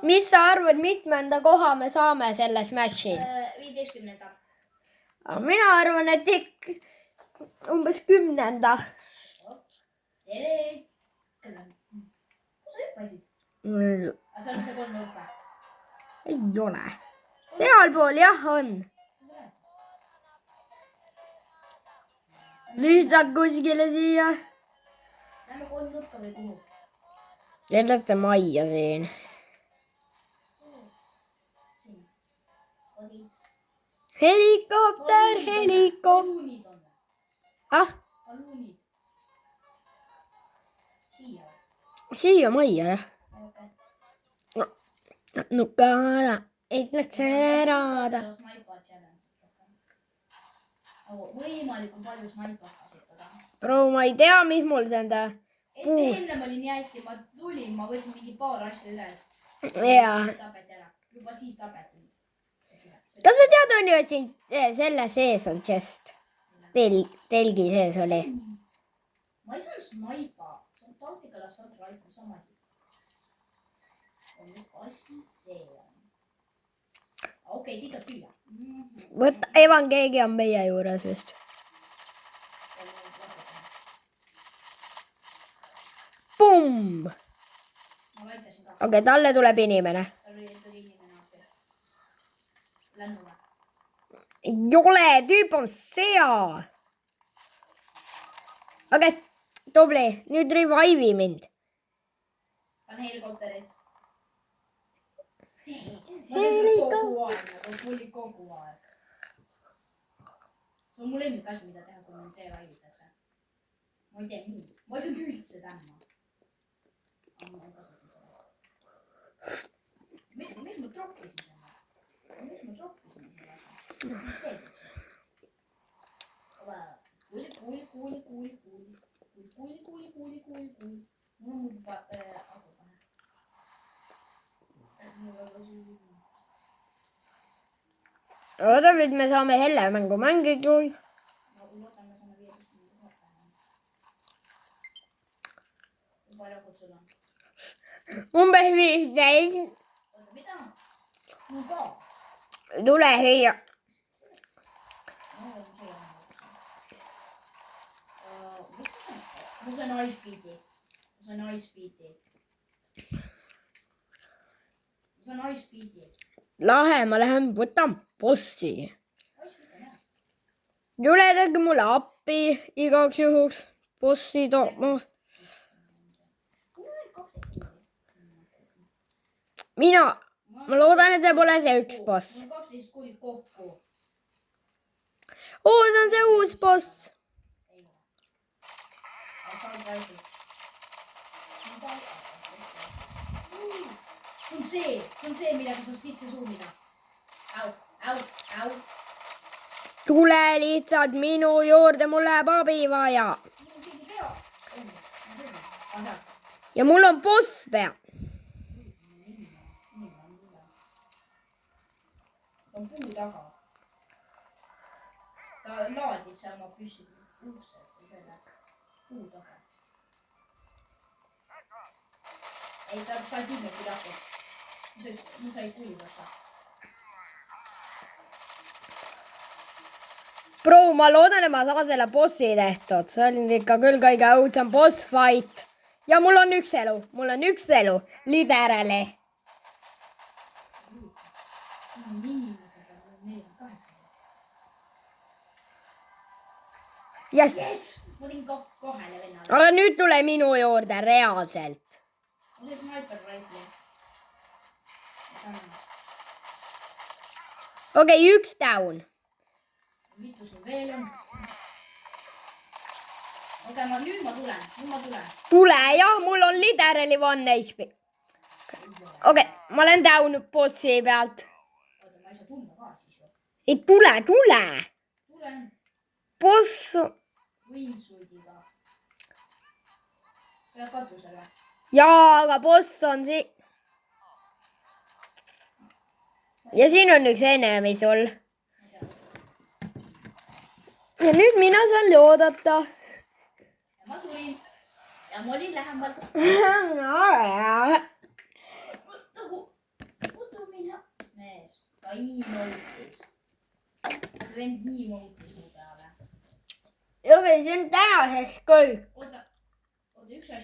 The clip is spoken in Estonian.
Mis sa arvad, mitmenda koha me saame selle Smashil? 15. Mina arvan, et ikka umbes 10. Tere! Kus sa hüppasid? Aga see on see 3 nurka. Ei ole. Sealpool jah on. Lihtsalt kuskile siia. Lähme 3 nurka või kuhu? Kellesse majja siin? Helikopter, Balloonid on. Ah, Balloonid. Siia. siia majja jah. Okay. Nukada, ütleks erada. Võimalikult palju snaipat kasutada. Bro, ma ei tea, mis mul see on ta. Ennem oli nii hästi, ma tulin, ma võtsin mingi paar asja üles. Jaa. Tapeti ära. Juba siis tapeti. Kas sa tead, on ju, et siin selle sees on chest? Telgi sees oli. Ma ei saanud snaipa. See on taktikal assault rifle sama asi. Mis asi see on? Okei, siit saab püüa. Võta, Evan, keegi on meie juures vist. Pumm! Okei, talle tuleb inimene. Ei ole, tüüp on seal. Okei, tubli. Nüüd revive'i mind. Pane helikopterid. Ma teen kogu aeg. See on mu lemmikasi, mida teha, kui mind revive'itakse. Ma ei tee nii. Ma ei saanud üldse tämma. Miks ma droppisin selle? Kuuli. Mul on muidu aku pähe. Oota, nüüd me saame hellemängu mängida. Umbes 15. Mida? Mul ka. Tule siia. Mul sain ice beat'i. Lahe, ma lähen võtan bossi. Tule tehke mulle appi igaks juhuks. Bossi tooma. Ma loodan, et see pole see üks boss. Mul 12 kuulid kokku. Oo, see on see uus boss. See on see, millega sa sisse suumida. Au. Tule lihtsalt minu juurde, mul läheb abi vaja. Ja mul on boss pea. On puu taga. Ta laadis oma püssi ukse selle puu taga. Ei, ta timeti lahti. Mu sai kuuli võtta. Bro, ma loodan, et ma saan selle bossi tehtud. See on ikka küll kõige õudsem boss fight. Ja mul on üks elu. Liderali. Yes. Ma tegin kahele vennale. Aga nüüd tule minu juurde reaalselt. See sniper rifle. Okei, üks down. Mitu sul veel on? Oota, nüüd ma tulen. Tule, jah, mul on literally 1 HP. Okei, ma olen down bossi pealt. Oota, ma ei saa tulla ka siis või? Ei, tule. Tulen. Boss. Windsuitiga. Sa oled katusel või? Jaa, aga boss on siin. Ja siin on üks enemi sul. Ja nüüd mina saan loodata. Ja ma tulin. Ja ma olin lähemal. hiimutis. vend hiimutis mu peale. okei, see on tänaseks kõik. oota, üks asi.